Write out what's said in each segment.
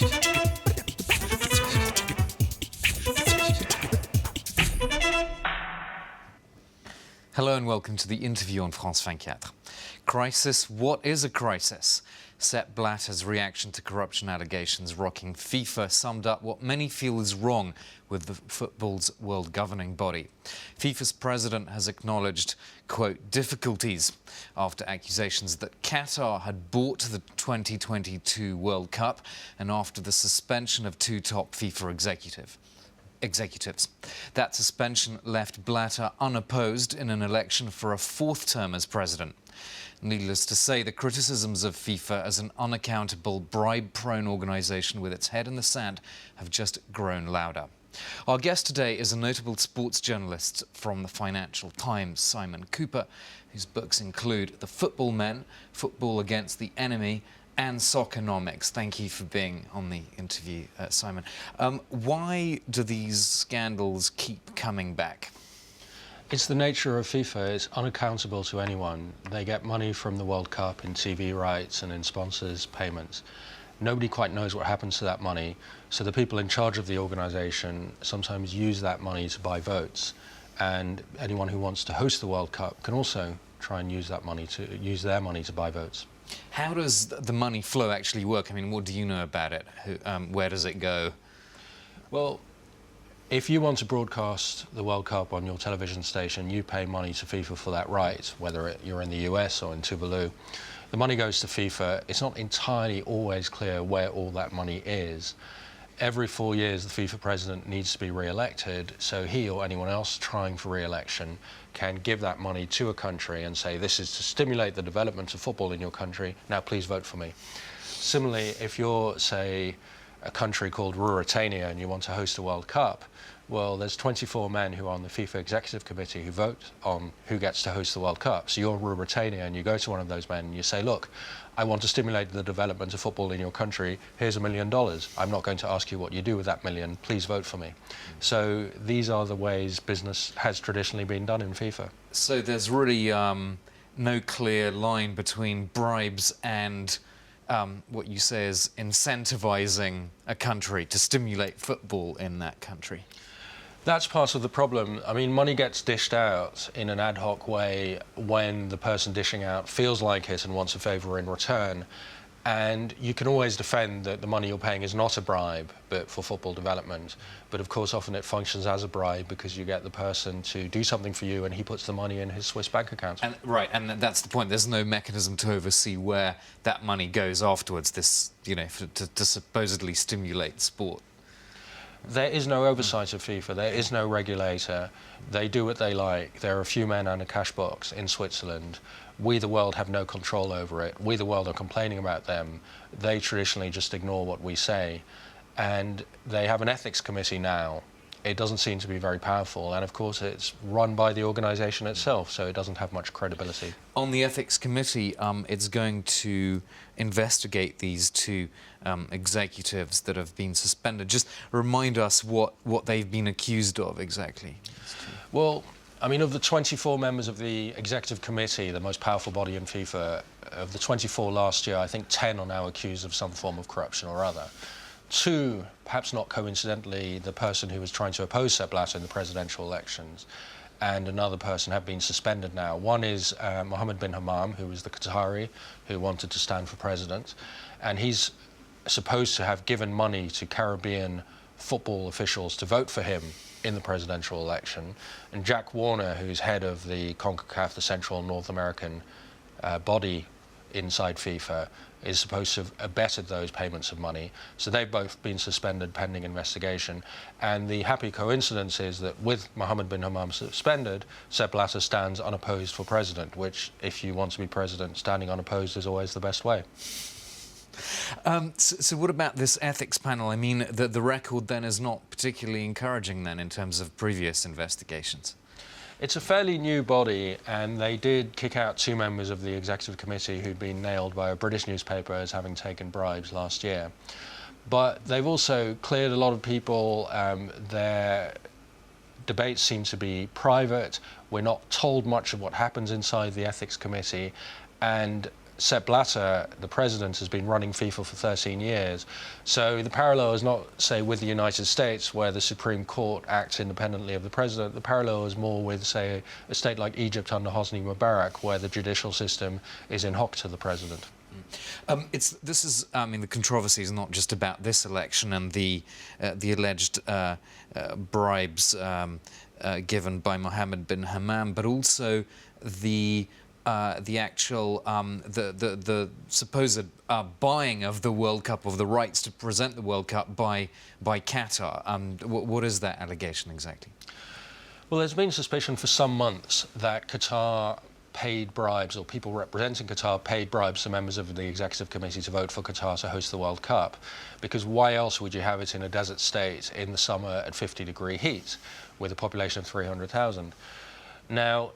Hello and welcome to the interview on France 24. Crisis? What is a crisis? Sepp Blatter's reaction to corruption allegations rocking FIFA summed up what many feel is wrong with the football's world governing body. FIFA's president has acknowledged, quote, difficulties after accusations that Qatar had bought the 2022 World Cup and after the suspension of two top FIFA executives. That suspension left Blatter unopposed in an election for a fourth term as president. Needless to say, the criticisms of FIFA as an unaccountable, bribe-prone organisation with its head in the sand have just grown louder. Our guest today is a notable sports journalist from the Financial Times, Simon Cooper, whose books include The Football Men, Football Against the Enemy, and Soccernomics. Thank you for being on the interview, Simon. Why do these scandals keep coming back? It's the nature of FIFA. It's unaccountable to anyone. They get money from the World Cup in TV rights and in sponsors' payments. Nobody quite knows what happens to that money, so the people in charge of the organisation sometimes use that money to buy votes. And anyone who wants to host the World Cup can also try and use their money to buy votes. How does the money flow actually work? I mean, what do you know about it? Where does it go? Well, if you want to broadcast the World Cup on your television station, you pay money to FIFA for that right, whether you're in the US or in Tuvalu. The money goes to FIFA. It's not entirely always clear where all that money is. Every 4 years, the FIFA president needs to be re-elected, so he or anyone else trying for re-election can give that money to a country and say, this is to stimulate the development of football in your country, now please vote for me. Similarly, if you're, say, a country called Ruritania and you want to host a World Cup, well, there's 24 men who are on the FIFA Executive Committee who vote on who gets to host the World Cup. So you're Ruritania and you go to one of those men and you say, look, I want to stimulate the development of football in your country. Here's $1 million. I'm not going to ask you what you do with that million. Please vote for me. So these are the ways business has traditionally been done in FIFA. So there's really no clear line between bribes and what you say is incentivizing a country to stimulate football in that country. That's part of the problem. I mean, money gets dished out in an ad hoc way when the person dishing out feels like it and wants a favour in return. And you can always defend that the money you're paying is not a bribe, but for football development. But of course, often it functions as a bribe because you get the person to do something for you and he puts the money in his Swiss bank account. And, right, and that's the point. There's no mechanism to oversee where that money goes afterwards, this, you know, to supposedly stimulate sport. There is no oversight of FIFA. There is no regulator. They do what they like. There are a few men and a cash box in Switzerland. We, the world, have no control over it. We, the world, are complaining about them. They traditionally just ignore what we say. And they have an ethics committee now. It doesn't seem to be very powerful. And, of course, it's run by the organisation itself, so it doesn't have much credibility. On the ethics committee, it's going to investigate these two executives that have been suspended. Just remind us what they've been accused of exactly. Well, I mean, of the 24 members of the executive committee, the most powerful body in FIFA, of the 24 last year, I think 10 are now accused of some form of corruption or other. 2, perhaps not coincidentally, the person who was trying to oppose Sepp Blatter in the presidential elections, and another person have been suspended now. One is Mohammed bin Hammam, who was the Qatari who wanted to stand for president, and he's supposed to have given money to Caribbean football officials to vote for him in the presidential election. And Jack Warner, who's head of the CONCACAF, the Central North American body inside FIFA, is supposed to have abetted those payments of money. So they've both been suspended pending investigation. And the happy coincidence is that with Mohammed bin Hammam suspended, Sepp Blatter stands unopposed for president, which, if you want to be president, standing unopposed is always the best way. So what about this ethics panel? I mean, the record then is not particularly encouraging then in terms of previous investigations. It's a fairly new body, and they did kick out 2 members of the executive committee who'd been nailed by a British newspaper as having taken bribes last year. But they've also cleared a lot of people. Their debates seem to be private. We're not told much of what happens inside the ethics committee, and Sepp Blatter, the president, has been running FIFA for 13 years. So the parallel is not, say, with the United States, where the Supreme Court acts independently of the president. The parallel is more with, say, a state like Egypt under Hosni Mubarak, where the judicial system is in hock to the president. I mean, the controversy is not just about this election and the alleged bribes given by Mohammed bin Hammam, but also the actual the supposed buying of the World Cup, of the rights to present the World Cup by Qatar. What is that allegation exactly? Well, there's been suspicion for some months that Qatar paid bribes, or people representing Qatar paid bribes to members of the executive committee to vote for Qatar to host the World Cup. Because why else would you have it in a desert state in the summer at 50-degree heat with a population of 300,000? Now,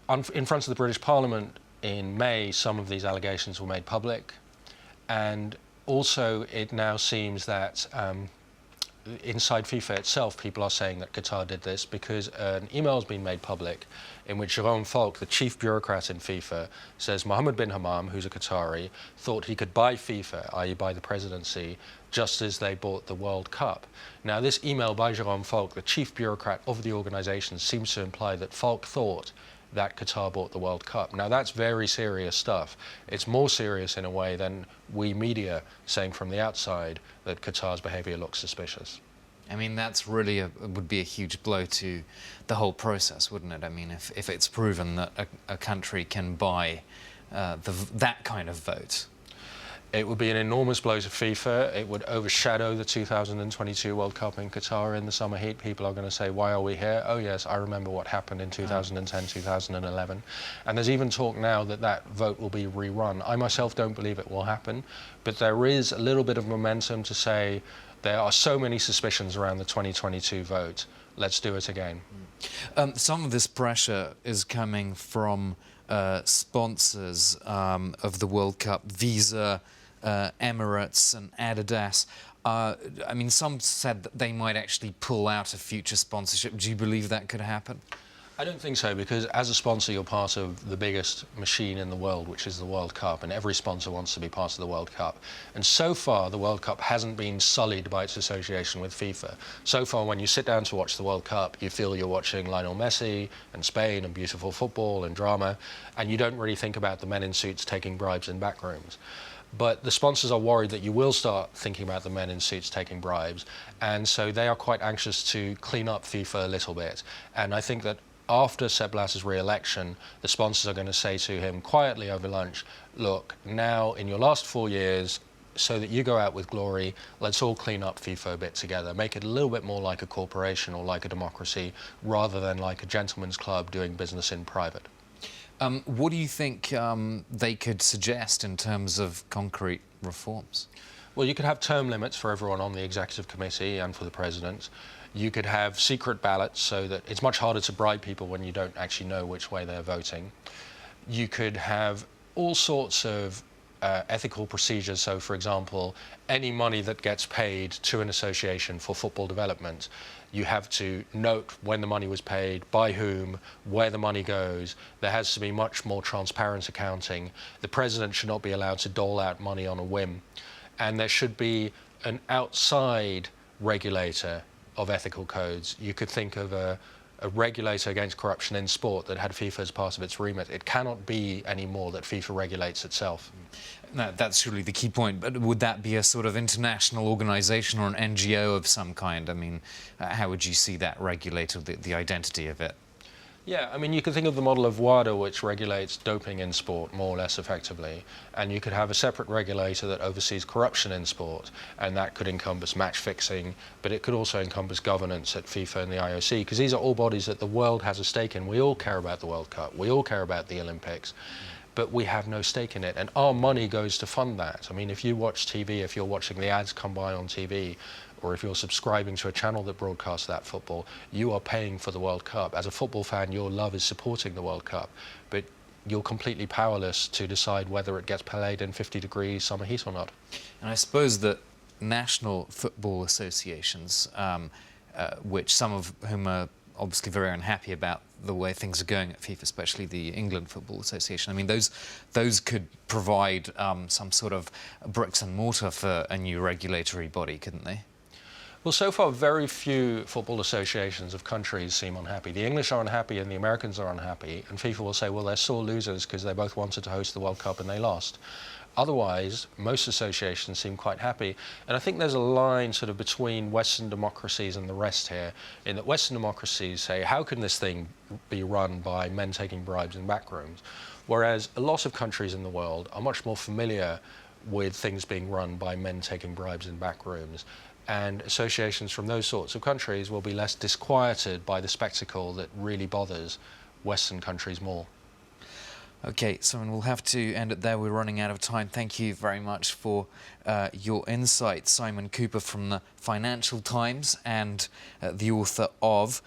in front of the British Parliament in May, some of these allegations were made public, and also it now seems that inside FIFA itself, people are saying that Qatar did this because an email has been made public in which Jerome Falk, the chief bureaucrat in FIFA, says Mohammed bin Hammam, who's a Qatari, thought he could buy FIFA, i.e. buy the presidency, just as they bought the World Cup. Now, this email by Jerome Falk, the chief bureaucrat of the organization, seems to imply that Falk thought that Qatar bought the World Cup. Now, that's very serious stuff. It's more serious in a way than we media saying from the outside that Qatar's behavior looks suspicious. I mean, that's really would be a huge blow to the whole process, wouldn't it? I mean, if it's proven that a country can buy that kind of vote. It would be an enormous blow to FIFA. It would overshadow the 2022 World Cup in Qatar in the summer heat. People are going to say, why are we here? Oh, yes, I remember what happened in 2010, 2011. And there's even talk now that that vote will be rerun. I myself don't believe it will happen, but there is a little bit of momentum to say there are so many suspicions around the 2022 vote. Let's do it again. Some of this pressure is coming from sponsors of the World Cup, Visa, Emirates and Adidas. I mean, some said that they might actually pull out of future sponsorship. Do you believe that could happen? I don't think so, because as a sponsor, you're part of the biggest machine in the world, which is the World Cup, and every sponsor wants to be part of the World Cup. And so far, the World Cup hasn't been sullied by its association with FIFA. So far, when you sit down to watch the World Cup, you feel you're watching Lionel Messi and Spain and beautiful football and drama, and you don't really think about the men in suits taking bribes in back rooms. But the sponsors are worried that you will start thinking about the men in suits taking bribes, and so they are quite anxious to clean up FIFA a little bit. And I think that after Sepp Blatter's re-election, the sponsors are going to say to him quietly over lunch, look, now in your last 4 years, so that you go out with glory, let's all clean up FIFA a bit together, make it a little bit more like a corporation or like a democracy, rather than like a gentleman's club doing business in private. What do you think they could suggest in terms of concrete reforms? Well, you could have term limits for everyone on the executive committee and for the president. You could have secret ballots so that it's much harder to bribe people when you don't actually know which way they're voting. You could have all sorts of ethical procedures. So, for example, any money that gets paid to an association for football development, you have to note when the money was paid, by whom, where the money goes. There has to be much more transparent accounting. The president should not be allowed to dole out money on a whim. And there should be an outside regulator of ethical codes. You could think of a regulator against corruption in sport that had FIFA as part of its remit. It cannot be anymore that FIFA regulates itself. No, that's really the key point. But would that be a sort of international organisation or an NGO of some kind? I mean, how would you see that regulated, the identity of it? Yeah, I mean, you could think of the model of WADA, which regulates doping in sport more or less effectively, and you could have a separate regulator that oversees corruption in sport, and that could encompass match fixing, but it could also encompass governance at FIFA and the IOC, because these are all bodies that the world has a stake in. We all care about the World Cup, we all care about the Olympics, but we have no stake in it, and our money goes to fund that. I mean, if you watch TV, if you're watching the ads come by on TV, or if you're subscribing to a channel that broadcasts that football, you are paying for the World Cup. As a football fan, your love is supporting the World Cup, but you're completely powerless to decide whether it gets played in 50-degree summer heat or not. And I suppose that national football associations, which some of whom are obviously very unhappy about the way things are going at FIFA, especially the England Football Association. I mean, those could provide some sort of bricks and mortar for a new regulatory body, couldn't they? Well, so far, very few football associations of countries seem unhappy. The English are unhappy and the Americans are unhappy, and FIFA will say, well, they're sore losers because they both wanted to host the World Cup and they lost. Otherwise, most associations seem quite happy. And I think there's a line sort of between Western democracies and the rest here, in that Western democracies say, how can this thing be run by men taking bribes in back rooms? Whereas a lot of countries in the world are much more familiar with things being run by men taking bribes in back rooms. And associations from those sorts of countries will be less disquieted by the spectacle that really bothers Western countries more. OK, Simon, we'll have to end it there. We're running out of time. Thank you very much for your insights. Simon Cooper from the Financial Times and the author of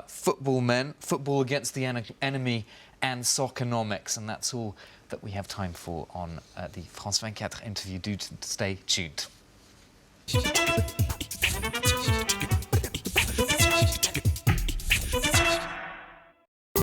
Football Men, Football Against the Enemy and Soccernomics. And that's all that we have time for on the France 24 interview. Do stay tuned.